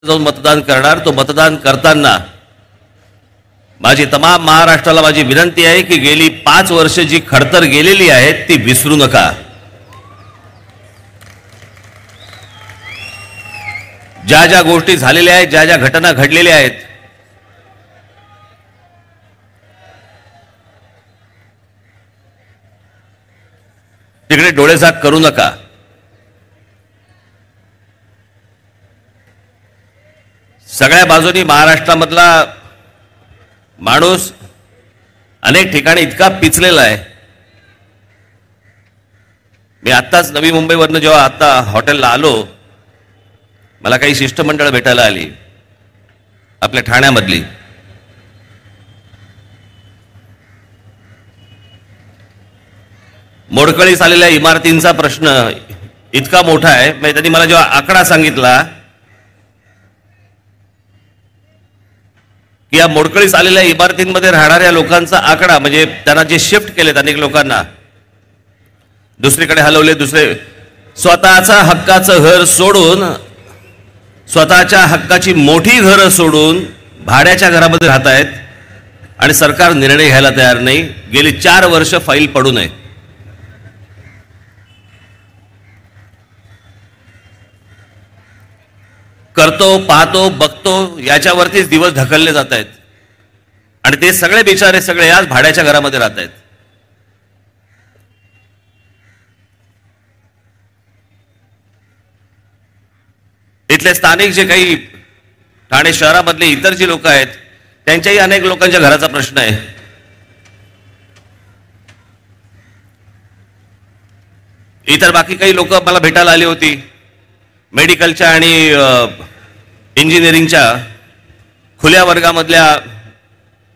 जाऊन मतदान करणार. तो मतदान करताना माझी तमाम महाराष्ट्राला माझी विनंती आहे की गेली 5 वर्ष जी खडतर गेलेली आहेत ती विसरू नका. ज्या ज्या गोष्टी झालेल्या आहेत, ज्या ज्या घटना घडलेल्या आहेत, तिकडे डोळेझाक करू नका. सगळ्या बाजूनी महाराष्ट्रामधला माणूस अनेक ठिकाणी इतका पिचलेला आहे. मी आत्ताच नवी मुंबईवरनं जेव्हा आता हॉटेलला आलो, मला काही शिष्टमंडळ भेटायला आली आपल्या ठाण्यामधली. मोडकळीस आलेल्या इमारतींचा प्रश्न इतका मोठा आहे. म्हणजे त्यांनी मला जेव्हा आकडा सांगितला की या मोडकळीस आलेल्या इमारतींमध्ये राहणाऱ्या लोकांचा आकडा, म्हणजे त्यांना जे शिफ्ट केलेत अनेक लोकांना दुसरीकडे हलवले, दुसरे स्वतःचा हक्काचं घर सोडून, स्वतःच्या हक्काची मोठी घरं सोडून भाड्याच्या घरामध्ये राहत आहेत आणि सरकार निर्णय घ्यायला तयार नाही. गेली 4 वर्ष फाईल पडू नये. करतो, पाहतो, बघतो याच्यावरतीच दिवस ढकलले जात आहेत आणि ते सगळे बिचारे सगळे आज भाड्याच्या घरामध्ये राहत आहेत. इथले स्थानिक जे काही ठाणे शहरामधले इतर जी लोक आहेत त्यांच्याही अनेक लोकांच्या घराचा प्रश्न आहे. इतर बाकी काही लोक मला भेटायला आली होती मेडिकलच्या आणि इंजिनिअरिंगच्या खुल्या वर्गामधल्या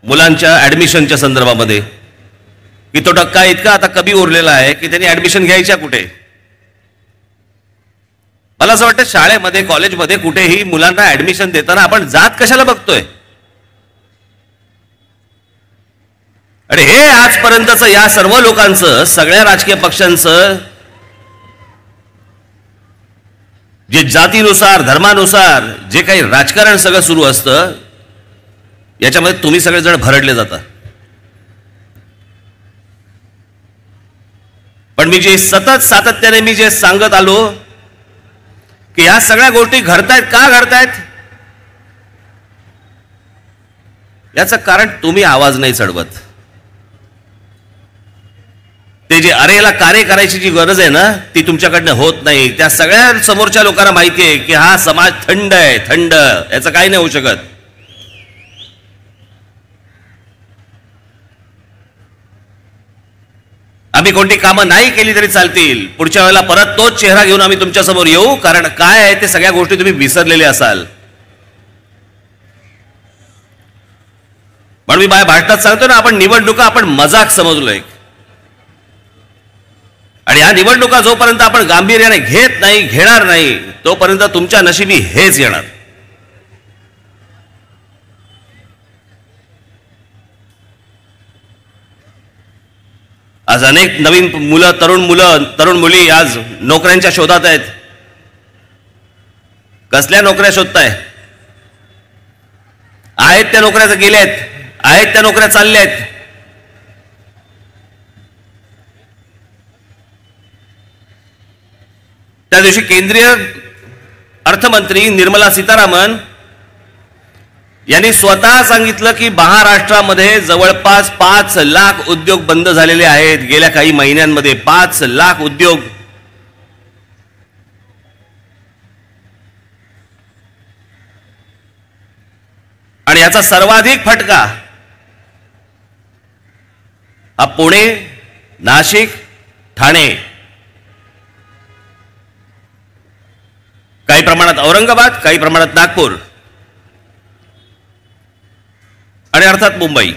मुलांच्या ऍडमिशनच्या संदर्भामध्ये की तो टक्का इतका आता कमी उरलेला आहे की त्यांनी ऍडमिशन घ्यायच्या कुठे. मला असं वाटतं शाळेमध्ये कॉलेजमध्ये कुठेही मुलांना ऍडमिशन देताना आपण जात कशाला बघतोय. आणि हे आजपर्यंतचं या सर्व लोकांचं, सगळ्या राजकीय पक्षांचं जे जातीनुसार धर्मानुसार जे काही राजकारण सगळं सुरू असतं याच्यामध्ये तुम्ही सगळेजण भरडले जाता. पण मी जे सतत सातत्याने मी जे सांगत आलो की या सगळ्या गोष्टी घडतायत, का घडतायत याचं कारण तुम्ही आवाज नाही चढवत. ते जे अरेला कार्य करायची जी गरज आहे ना ती तुमच्याकडनं होत नाही. त्या सगळ्या समोरच्या लोकांना माहिती आहे की हा समाज थंड आहे, थंड, याचं काही नाही होऊ शकत. आम्ही कोणती कामं नाही केली तरी चालतील, पुढच्या वेळेला परत तोच चेहरा घेऊन आम्ही तुमच्या समोर येऊ, कारण काय आहे ते सगळ्या गोष्टी तुम्ही विसरलेले असाल. पण मी माझ्या भाषणात सांगतो ना, आपण निवडणुका आपण मजाक समजलोय आणि या निवडणुका जोपर्यंत आपण गांभीर्याने घेत नाही, घेणार नाही, तोपर्यंत तुमच्या नशिबी हेच येणार. आज अनेक नवीन मुलं, तरुण मुली आज नोकऱ्यांच्या शोधात आहेत. कसल्या नोकऱ्या शोधताय? आहेत त्या नोकऱ्या गेल्यात, आहेत त्या नोकऱ्या चालल्या आहेत. त्या दिवशी केंद्रीय अर्थमंत्री निर्मला सीतारामन यांनी स्वतः सांगितलं की महाराष्ट्रामध्ये जवळपास 5 लाख उद्योग बंद झालेले आहेत गेल्या काही महिन्यांमध्ये. 5 लाख उद्योग. आणि याचा सर्वाधिक फटका हा पुणे, नाशिक, ठाणे, काही प्रमाणात औरंगाबाद, काही प्रमाणात नागपूर आणि अर्थात मुंबई.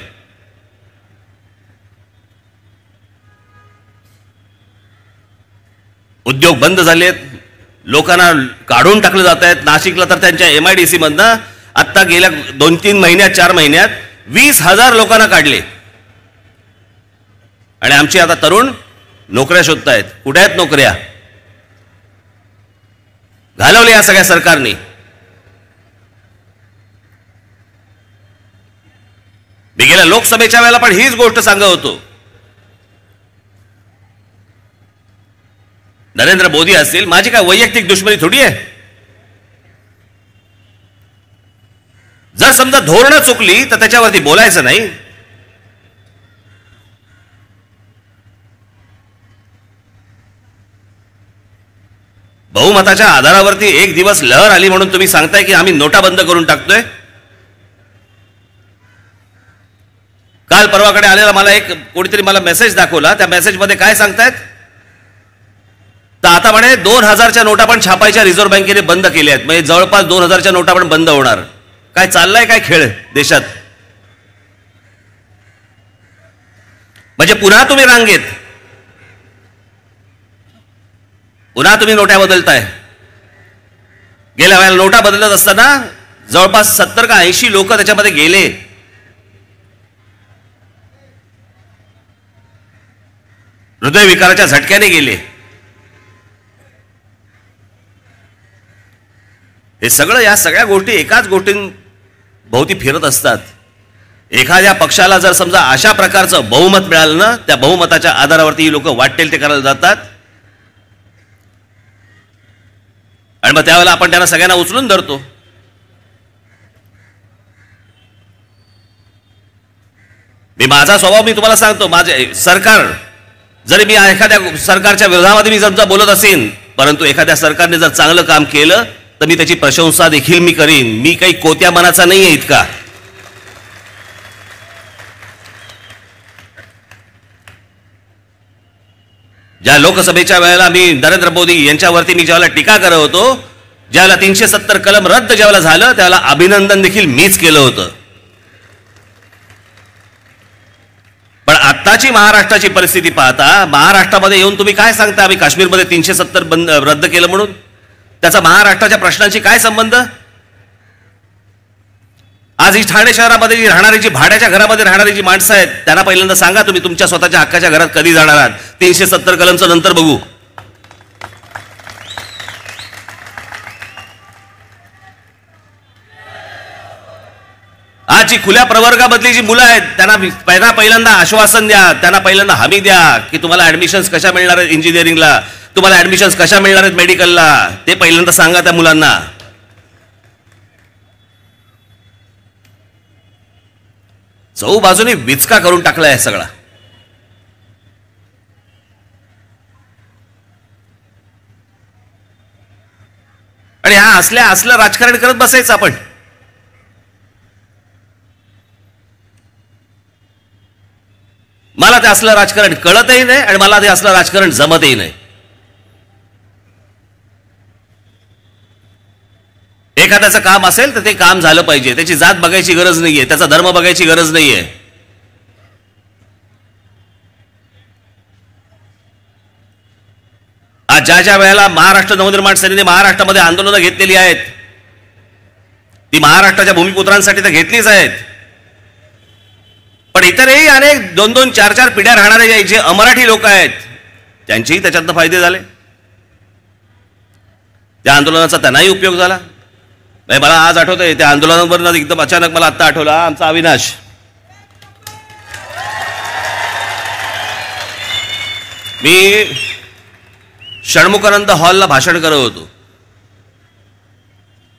उद्योग बंद झालेत, लोकांना काढून टाकले जात आहेत. नाशिकला तर त्यांच्या MIDC मधनं आत्ता गेल्या 2-3 महिन्यात, 4 महिन्यात 20,000 लोकांना काढले. आणि आमचे आता तरुण नोकऱ्या शोधतायत. कुठे आहेत नोकऱ्या? घालवले या सगळ्या सरकारने. मी गेल्या लोकसभेच्या वेळेला पण हीच गोष्ट सांगत होतो. नरेंद्र मोदी असतील, माझी काय वैयक्तिक दुश्मनी थोडी आहे. जर समजा धोरणं चुकली तर त्याच्यावरती बोलायचं नाही. बहुमताच्या आधारावरती एक दिवस लहर आली म्हणून तुम्ही सांगताय की आम्ही नोटा बंद करून टाकतोय. काल परवाकडे आलेला मला एक कोणीतरी मला मेसेज दाखवला. त्या मेसेजमध्ये काय सांगतायत तर आता म्हणे 2000च्या नोटा पण छापायच्या रिझर्व्ह बँकेने बंद केल्या आहेत. म्हणजे जवळपास 2000च्या नोटा पण बंद होणार. काय चाललाय काय खेळ देशात. म्हणजे पुन्हा तुम्ही रांगेत, पुन्हा तुम्ही नोटा बदलताय. गेल्या वेळेला नोटा बदलत असताना जवळपास 70 का 80 लोक त्याच्यामध्ये गेले. हृदयविकाराच्या झटक्याने गेले. हे सगळं, या सगळ्या गोष्टी एकाच गोष्टींभोवती फिरत असतात. एखाद्या पक्षाला जर समजा अशा प्रकारचं बहुमत मिळालं ना, त्या बहुमताच्या आधारावरती ही लोक वाटेल ते करायला जातात आणि मग त्यावेळेला आपण त्यांना सगळ्यांना उचलून धरतो. माझा स्वभाव मी तुम्हाला सांगतो. माझे सरकार, जरी मी एखाद्या सरकारच्या विरोधामध्ये मी समजा बोलत असेन, परंतु एखाद्या सरकारने जर चांगलं काम केलं तर मी त्याची प्रशंसा देखील मी करीन. मी काही कोत्या मनाचा नाहीये इतका. ज्या लोकसभेच्या वेळेला मी नरेंद्र मोदी यांच्यावरती मी ज्यावेळेला टीका करत होतो, ज्यावेळेला 370 कलम रद्द ज्यावेळेला झालं त्यावेळेला अभिनंदन देखील मीच केलं होतं. पण आत्ताची महाराष्ट्राची परिस्थिती पाहता महाराष्ट्रामध्ये येऊन तुम्ही काय सांगता आम्ही काश्मीरमध्ये 370 रद्द केलं म्हणून? त्याचा महाराष्ट्राच्या प्रश्नांशी काय संबंध? आज ही ठाणे शहरामध्ये जी राहणारी, जी भाड्याच्या घरामध्ये राहणारी जी माणसं आहेत त्यांना पहिल्यांदा सांगा तुम्ही तुमच्या स्वतःच्या हक्काच्या घरात कधी जाणार आहात. 370 कलमचं नंतर बघू. आज जी खुल्या प्रवर्गामधली जी मुलं आहेत त्यांना पहिल्यांदा आश्वासन द्या, त्यांना पहिल्यांदा हमी द्या की तुम्हाला ऍडमिशन्स कशा मिळणार आहेत इंजिनिअरिंगला, तुम्हाला ऍडमिशन्स कशा मिळणार आहेत मेडिकलला, ते पहिल्यांदा सांगा त्या मुलांना. चौ बाजूने विचका करून टाकला आहे सगळा. आणि हा असलं राजकारण करत बसायचं आपण. मला ते असलं राजकारण कळतही नाही आणि मला ते असलं राजकारण जमतही नाही. एखाद्याचं काम असेल तर ते काम झालं पाहिजे. त्याची जात बघायची गरज नाहीये, त्याचा धर्म बघायची गरज नाहीये. आज ज्या वेळेला महाराष्ट्र नवनिर्माण सेनेने महाराष्ट्रामध्ये आंदोलनं घेतलेली आहेत ती महाराष्ट्राच्या भूमिपुत्रांसाठी तर घेतलीच आहेत, पण इतरही अनेक 2-2, 4-4 पिढ्या राहणारे जे अमराठी लोक आहेत त्यांचेही त्याच्यातनं फायदे झाले. त्या आंदोलनाचा त्यांनाही उपयोग झाला. मला आज आठवतंय त्या आंदोलनावरून एकदम अचानक मला आत्ता आठवला आमचा अविनाश. मी षण्मुखानंद हॉलला भाषण करत होतो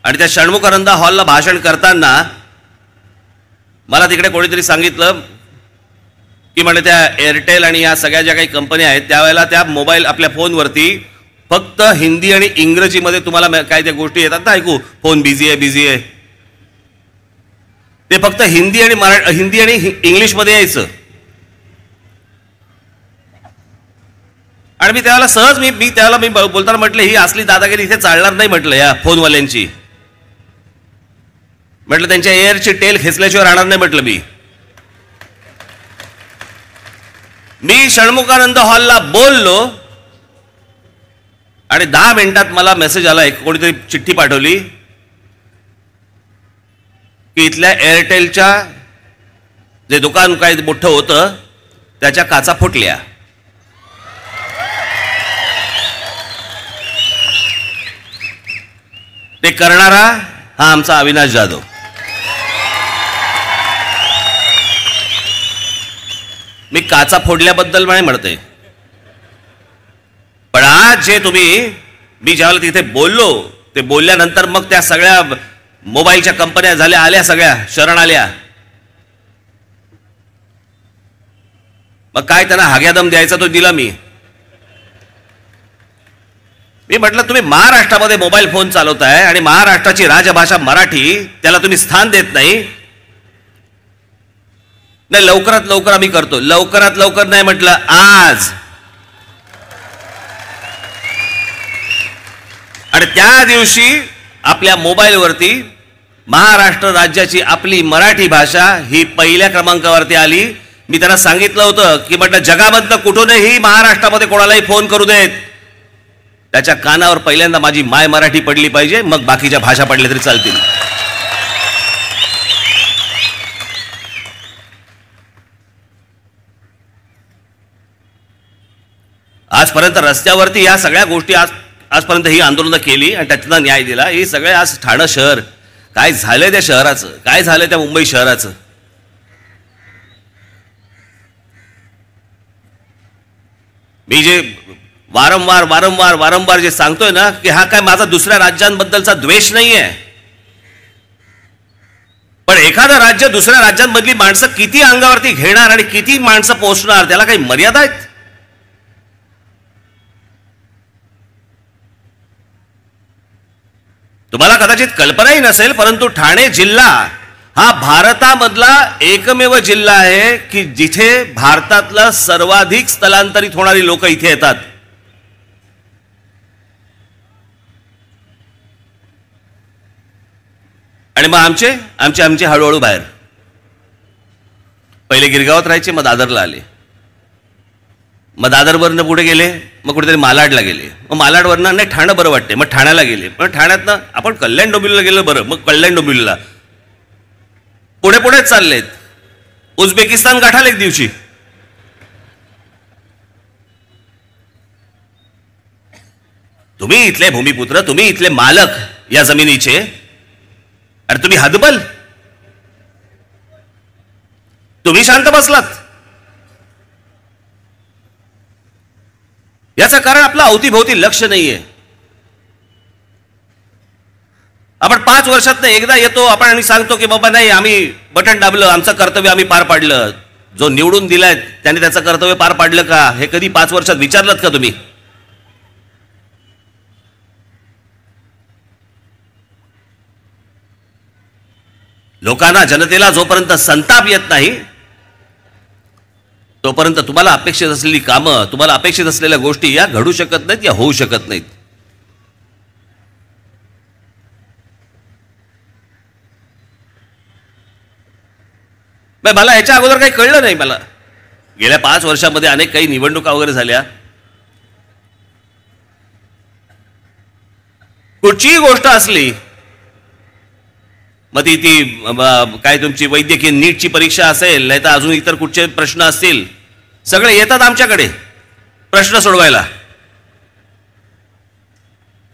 आणि त्या षण्मुखानंद हॉलला भाषण करताना मला तिकडे कोणीतरी सांगितलं की म्हणे त्या एअरटेल आणि या सगळ्या ज्या काही कंपन्या आहेत त्यावेळेला त्या मोबाईल आपल्या फोनवरती फक्त हिंदी आणि इंग्रजीमध्ये तुम्हाला काय त्या गोष्टी येतात ना ऐकू, फोन बिझी आहे, ते फक्त हिंदी आणि इंग्लिशमध्ये यायचं. आणि मी त्यावेळेला सहज मी बोलताना म्हटलं ही असली दादागिरी इथे चालणार नाही म्हटलं या फोनवाल्यांची. म्हटलं त्यांच्या एअरची टेल खेचल्याशिवाय राहणार नाही म्हटलं. मी षण्मुखानंद हॉलला बोललो आणि 10 मिनिटात मला मेसेज आला, एक कोणीतरी चिठ्ठी पाठवली की इथल्या एअरटेलच्या जे दुकान काय मोठं होतं त्याच्या काचा फुटल्या. ते करणारा हा आमचा अविनाश जाधव. मी काचा फोडल्याबद्दल नाही म्हणते, पण आज जे तुम्ही मी ज्यावेळेला तिथे बोललो ते बोलल्यानंतर मग त्या सगळ्या मोबाईलच्या कंपन्या झाल्या, आल्या, सगळ्या शरण आल्या. मग काय त्यांना हाग्यादम द्यायचा तो दिला. मी म्हटलं तुम्ही महाराष्ट्रामध्ये मोबाईल फोन चालवताय आणि महाराष्ट्राची राजभाषा मराठी, त्याला तुम्ही स्थान देत नाही. नाही, लवकरात लवकर आम्ही करतो. लवकरात लवकर नाही म्हटलं, आज. आणि त्या दिवशी आपल्या मोबाईलवरती महाराष्ट्र राज्याची आपली मराठी भाषा ही पहिल्या क्रमांकावरती आली. मी त्यांना सांगितलं होतं की म्हटलं जगामधलं कुठूनही महाराष्ट्रामध्ये कोणालाही फोन करू देत, त्याच्या कानावर पहिल्यांदा माझी माय मराठी पडली पाहिजे, मग बाकीच्या भाषा पडल्या तरी चालतील. आजपर्यंत रस्त्यावरती या सगळ्या गोष्टी आजपर्यंत ही आंदोलनं केली आणि त्यातनं न्याय दिला. हे सगळे आज ठाणं शहर काय झालंय, त्या शहराचं काय झालंय, त्या मुंबई शहराचं. मी जे वारंवार वारंवार वारंवार जे सांगतोय ना की हा काय माझा दुसऱ्या राज्यांबद्दलचा द्वेष नाहीये, पण एखादं राज्य दुसऱ्या राज्यांमधली माणसं किती अंगावरती घेणार आणि किती माणसं पोहोचणार, त्याला काही मर्यादा आहेत. तुम्हाला कदाचित कल्पनाही नसेल, परंतु ठाणे जिल्हा हा भारतामधला एकमेव जिल्हा आहे की जिथे भारतातलं सर्वाधिक स्थलांतरित होणारी लोक इथे येतात. आणि मग आमचे आमचे आमचे हळूहळू बाहेर. पहिले गिरगावात राहायचे, मग दादरला आले, मग दादरवरनं पुढे गेले, मग कुठेतरी मालाडला गेले, मग मालाडवरनं नाही ठाणं बरं वाटते, मग ठाण्याला गेले, मग ठाण्यातनं आपण कल्याण डोंबिवलीला गेलं बरं, मग कल्याण डोंबिवलीला पुढे पुढेच चाललेत. उझबेकिस्तान गाठाल एक दिवशी. तुम्ही इथले भूमिपुत्र, तुम्ही इथले मालक या जमिनीचे, अरे तुम्ही हतबल, तुम्ही शांत बसलात. याचं कारण आपलं अवतीभोवती लक्ष नाहीये. आपण 5 वर्षात एकदा येतो आपण आणि सांगतो की बाबा नाही, आम्ही बटन दाबलं, आमचं कर्तव्य आम्ही पार पाडलं. जो निवडून दिलाय त्याने त्याचं कर्तव्य पार पाडलं का, हे कधी 5 वर्षात विचारलं का तुम्ही? लोकांना, जनतेला जोपर्यंत संताप येत नाही तोपर्यंत तुम्हाला अपेक्षित असलेली कामं, तुम्हाला अपेक्षित असलेल्या गोष्टी या घडू शकत नाहीत, या होऊ शकत नाहीत. मला ह्याच्या अगोदर काही कळलं नाही. मला गेल्या 5 वर्षामध्ये अनेक काही निवडणुका वगैरे झाल्या. कुठचीही गोष्ट असली, मग ती काय तुमची वैद्यकीय नीटची परीक्षा असेल, नाही तर अजून इतर कुठचे प्रश्न असतील, सगळे येतात आमच्याकडे प्रश्न सोडवायला.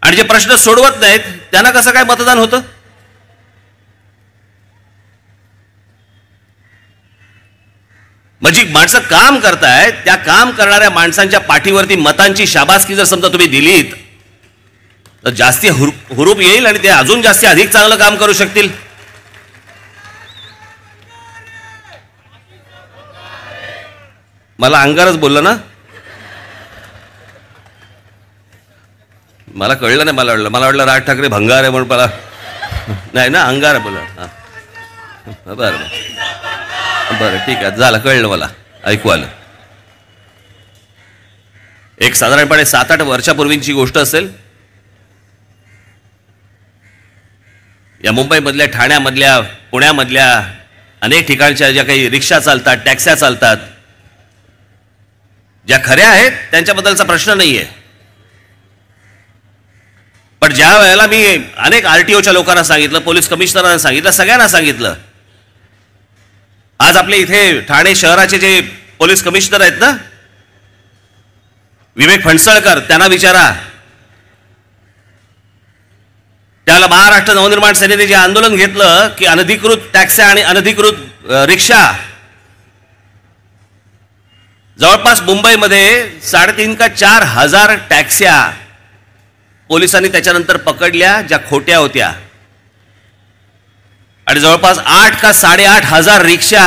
आणि जे प्रश्न सोडवत नाहीत त्यांना कसं काय मतदान होतं? म्हणजे माणसं काम करतायत, त्या काम करणाऱ्या माणसांच्या पाठीवरती मतांची शाबासकी जर समजा तुम्ही दिलीत तर जास्ती हुरूप येईल आणि ते अजून जास्ती अधिक चांगलं काम करू शकतील. मला अंगारच बोललं ना, मला कळलं नाही. मला वाटलं राज ठाकरे भंगार आहे म्हणून. मला नाही ना, अंगार बोला. बरं बरं ठीक आहे, झालं, कळलं, मला ऐकू आलं. एक साधारणपणे 7-8 वर्षापूर्वीची गोष्ट असेल. या मुंबईमधल्या, ठाण्यामधल्या, पुण्यामधल्या अनेक ठिकाणच्या ज्या काही रिक्षा चालतात, टॅक्स्या चालतात, ज्या खऱ्या आहेत त्यांच्याबद्दलचा प्रश्न नाहीये, पण ज्या वेळेला मी अनेक आरटीओच्या लोकांना सांगितलं, पोलीस कमिशनरांना सांगितलं, सगळ्यांना सांगितलं, आज आपले इथे ठाणे शहराचे जे पोलीस कमिशनर आहेत ना, विवेक फणसळकर, त्यांना विचारा. त्याला महाराष्ट्र नवनिर्माण सेनेने जे आंदोलन घेतलं की अनधिकृत टॅक्स्या आणि अनधिकृत रिक्षा, जवळपास मुंबईमध्ये 3.5 का 4 हजार टॅक्स्या पोलिसांनी त्याच्यानंतर पकडल्या ज्या खोट्या होत्या, आणि जवळपास 8 का 8.5 हजार रिक्षा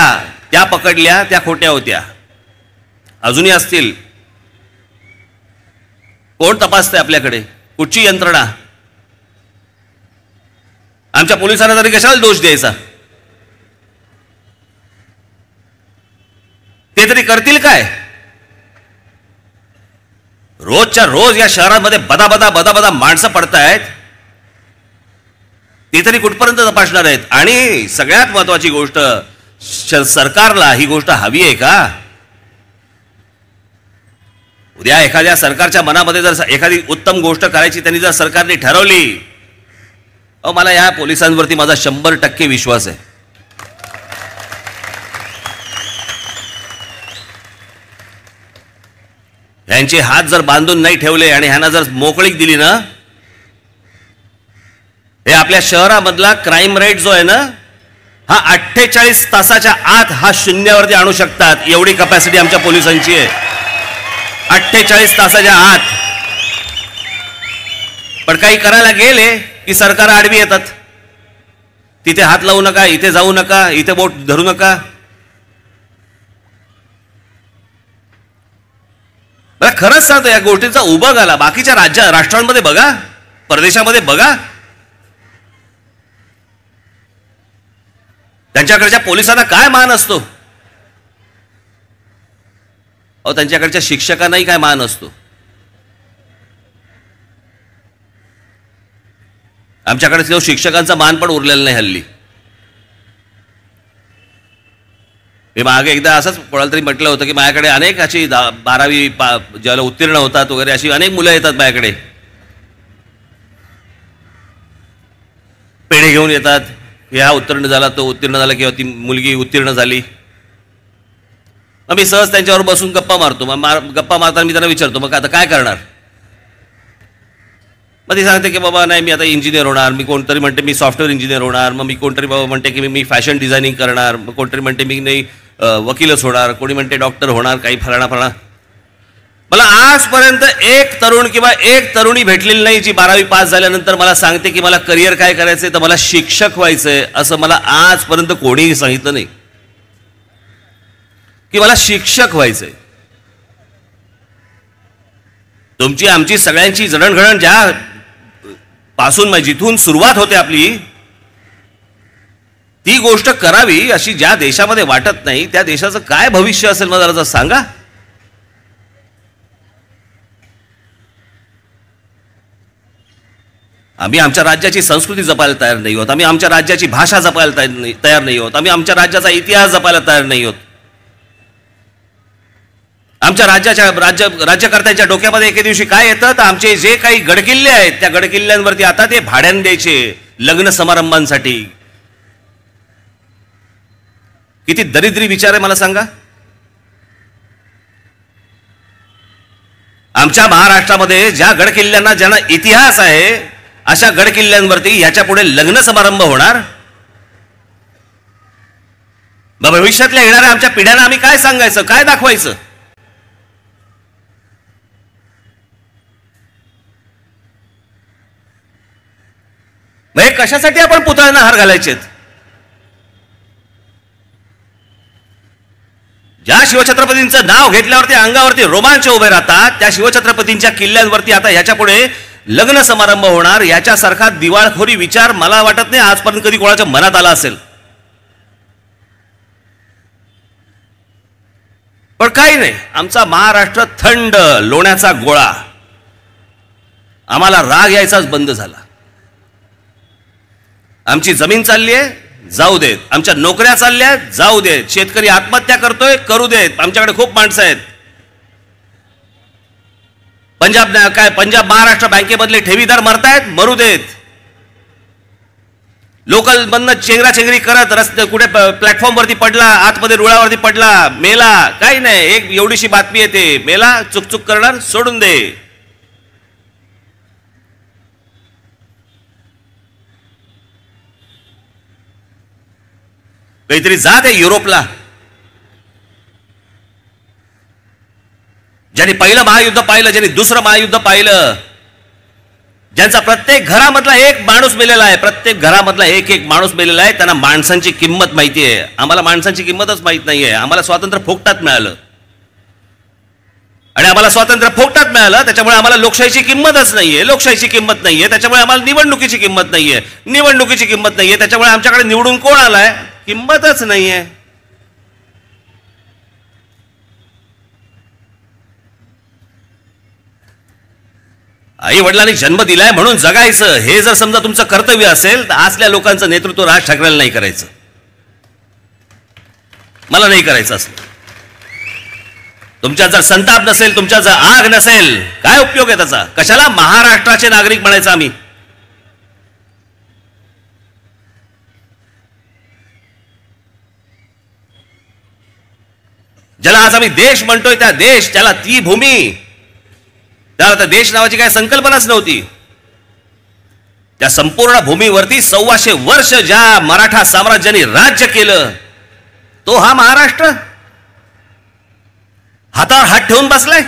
त्या पकडल्या, त्या खोट्या होत्या. अजूनही असतील. कोण तपासतंय आपल्याकडे? कुठची यंत्रणा? आमच्या पोलिसांना तरी कशाला दोष द्यायचा? ते तरी करतील काय? रोजच्या रोज या शहरामध्ये बदा बदा बदा बदा माणसं पडतायत, ते तरी कुठपर्यंत तपासणार आहेत? आणि सगळ्यात महत्वाची गोष्ट, सरकारला ही गोष्ट हवी आहे का? उद्या एखाद्या सरकारच्या मनामध्ये जर एखादी उत्तम गोष्ट करायची त्यांनी जर सरकारने ठरवली, मला या पोलिसांवरती माझा 100% विश्वास आहे. यांचे हात जर बांधून नाही ठेवले आणि ह्यांना जर मोकळीक दिली ना, हे आपल्या शहरामधला क्राईम रेट जो आहे ना, हा 48 तासाच्या आत हा शून्यावरती आणू शकतात. एवढी कपॅसिटी आमच्या पोलिसांची आहे. 48 तासाच्या आत. पण काही करायला गेले की सरकार आडवी येतात. तिथे हात लावू नका, इथे जाऊ नका, इथे बोट धरू नका. मला खरंच सांगतो, या गोष्टींचा उभं आला. बाकीच्या राष्ट्रांमध्ये बघा, परदेशामध्ये बघा, त्यांच्याकडच्या पोलिसांना काय मान असतो. त्यांच्याकडच्या शिक्षकांनाही काय मान असतो. आमच्याकडे शिक्षकांचा मान पण उरलेला नाही हल्ली. मी मागे एकदा असंच कोणाला तरी म्हटलं होतं की माझ्याकडे अनेक अशी 12वी ज्याला उत्तीर्ण होतात वगैरे अशी अनेक मुलं येतात माझ्याकडे, पेढे घेऊन येतात. हा उत्तीर्ण झाला, तो उत्तीर्ण झाला, किंवा ती मुलगी उत्तीर्ण झाली. मग मी सहज त्यांच्यावर बसून गप्पा मारतो. गप्पा मारताना मी त्यांना विचारतो, मग आता काय करणार? मग ती सांगते की बाबा नाही, मी आता इंजिनियर होणार. मी कोणतरी म्हणते मी सॉफ्टवेअर इंजिनियर होणार. मग मी कोणतरी बाबा म्हणते की मी फॅशन डिझायनिंग करणार. मग कोणतरी म्हणते मी नाही वकीलच होणार. कोणी म्हणते डॉक्टर होणार, काही फलाना फलाना. मला आजपर्यंत एक तरुण किंवा एक तरुणी भेटलेली नाही जी 12वी पास झाल्यानंतर मला सांगते की मला करिअर काय करायचंय, तर मला शिक्षक व्हायचंय. असं मला आजपर्यंत कोणीही सांगितलं नाही की मला शिक्षक व्हायचंय. तुमची आमची सगळ्यांची जडणघडण ज्या पासून जिथून सुरुवात होते आपली, ती गोष्ट करावी अशी ज्या देशामध्ये वाटत नाही, त्या देशाचं काय भविष्य असेल मला जरा सांगा. आम्ही आमच्या राज्याची संस्कृती जपायला तयार नाही होत. आम्ही आमच्या राज्याची भाषा जपायला तयार नाही होत. आम्ही आमच्या राज्याचा इतिहास जपायला तयार नाही होत. आमच्या राज्यकर्त्यांच्या डोक्यामध्ये एके दिवशी काय येतं, तर आमचे जे काही गडकिल्ले आहेत त्या गडकिल्ल्यांवरती आता ते भाड्याने द्यायचे लग्न समारंभांसाठी. किती दरिद्री विचार आहे मला सांगा. आमच्या महाराष्ट्रामध्ये ज्या गडकिल्ल्यांना ज्यांना इतिहास आहे, अशा गडकिल्ल्यांवरती याच्या पुढे लग्न समारंभ होणार. भविष्यातल्या येणाऱ्या आमच्या पिढ्यांना आम्ही काय सांगायचं, काय दाखवायचं? हे कशासाठी आपण पुतळ्यांना हार घालायचे? ज्या शिवछत्रपतींचं नाव घेतल्यावरती अंगावरती रोमांच उभे राहतात, त्या शिवछत्रपतींच्या किल्ल्यांवरती आता याच्या पुढे लग्न समारंभ होणार. याच्यासारखा दिवाळखोरी विचार मला वाटत नाही आजपर्यंत कधी कोणाच्या मनात आला असेल. पण काही नाही, आमचा महाराष्ट्र थंड लोण्याचा गोळा. आम्हाला राग यायचाच बंद झाला. आमची जमीन चालली आहे, जाऊ देत. आमच्या नोकऱ्या चालल्या, जाऊ देत. शेतकरी आत्महत्या करतोय, करू देत. आमच्याकडे खूप माणसं आहेत. पंजाब महाराष्ट्र बँकेमधले ठेवीदार मरतायत, मरू देत. लोकल मधनं चेंगराचेंगरी करत रस्ते कुठे प्लॅटफॉर्मवरती पडला, आतमध्ये रुळावरती पडला, मेला, काही नाही. एक एवढीशी बातमी येते, मेला, चुकचुक करणार, सोडून दे. काहीतरी जात आहे युरोपला. ज्यांनी पहिलं महायुद्ध पाहिलं, ज्यांनी दुसरं महायुद्ध पाहिलं, ज्यांचा प्रत्येक घरामधला एक माणूस मेलेला आहे, प्रत्येक घरामधला एक एक माणूस मेलेला आहे, त्यांना माणसांची किंमत माहिती आहे. आम्हाला माणसांची किंमतच माहित नाहीये. आम्हाला स्वातंत्र्य फुकटात मिळालं आणि आम्हाला स्वातंत्र्य फुकटात मिळालं, त्याच्यामुळे आम्हाला लोकशाहीची किंमतच नाहीये. लोकशाहीची किंमत नाहीये, त्याच्यामुळे आम्हाला निवडणुकीची किंमत नाहीये. निवडणुकीची किंमत नाहीये, त्याच्यामुळे आमच्याकडे निवडून कोण आलाय, किंमतच नाहीये. आई वडिलांनी जन्म दिलाय म्हणून जगायचं, हे जर समजा तुमचं कर्तव्य असेल तर असल्या लोकांचं नेतृत्व राज ठाकरेला नाही करायचं, मला नाही करायचं. असं तुमच्यात जर संताप नसेल, तुमच्यात जर आग नसेल, काय उपयोग आहे त्याचा? कशाला महाराष्ट्राचे नागरिक म्हणायचं आम्ही? ज्याला आज आम्ही देश म्हणतोय, त्या देश, त्याला ती भूमी, त्याला त्या देश नावाची काय संकल्पनाच नव्हती. त्या संपूर्ण भूमीवरती 125 वर्ष ज्या मराठा साम्राज्याने राज्य केलं, तो हा महाराष्ट्र हातावर हात ठेवून बसलाय.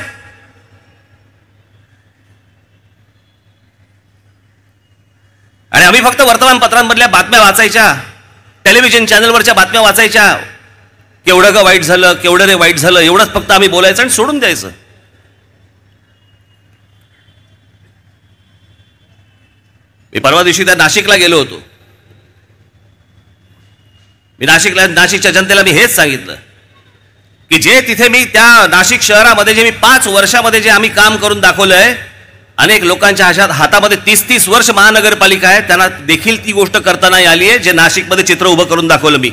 आणि आम्ही फक्त वर्तमानपत्रांमधल्या बातम्या वाचायच्या, टेलिव्हिजन चॅनलवरच्या बातम्या वाचायच्या, केवढं ग वाईट झालं, केवढं रे वाईट झालं, एवढंच फक्त आम्ही बोलायचं आणि सोडून द्यायचं. मी परवा दिवशी त्या नाशिकला गेलो होतो. मी नाशिकच्या जनतेला मी हेच सांगितलं की जे तिथे मी त्या नाशिक शहरामध्ये जे मी 5 वर्षामध्ये जे आम्ही काम करून दाखवलंय, अनेक लोकांच्या हातामध्ये 30-30 वर्ष महानगरपालिका आहे, त्यांना देखील ती गोष्ट करता नाही आली आहे जे नाशिकमध्ये चित्र उभं करून दाखवलं मी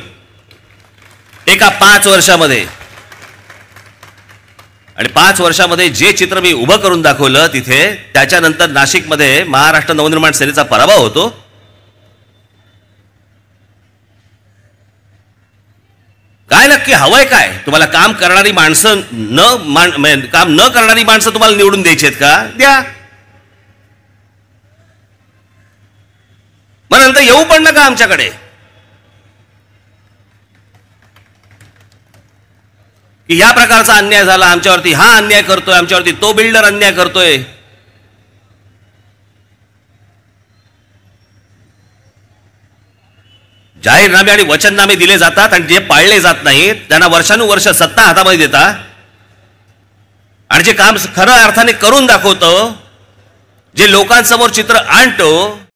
एका 5 वर्षामध्ये. आणि 5 वर्षामध्ये जे चित्र मी उभं करून दाखवलं तिथे, त्याच्यानंतर नाशिकमध्ये महाराष्ट्र नवनिर्माण सेनेचा पराभव होतो. काय नक्की हवंय काय तुम्हाला? काम करणारी माणसं काम न करणारी माणसं तुम्हाला निवडून द्यायची आहेत का? द्या. मग नंतर येऊ पण नका आमच्याकडे की या प्रकारचा अन्याय झाला आमच्यावरती, हा अन्याय करतोय आमच्यावरती, तो बिल्डर अन्याय करतोय. जाहीरनामे आणि वचननामे दिले जातात आणि जे पाळले जात नाहीत त्यांना वर्षानुवर्ष सत्ता हातामध्ये देतात. आणि जे काम खरं अर्थाने करून दाखवतो, जे लोकांसमोर चित्र आणतो,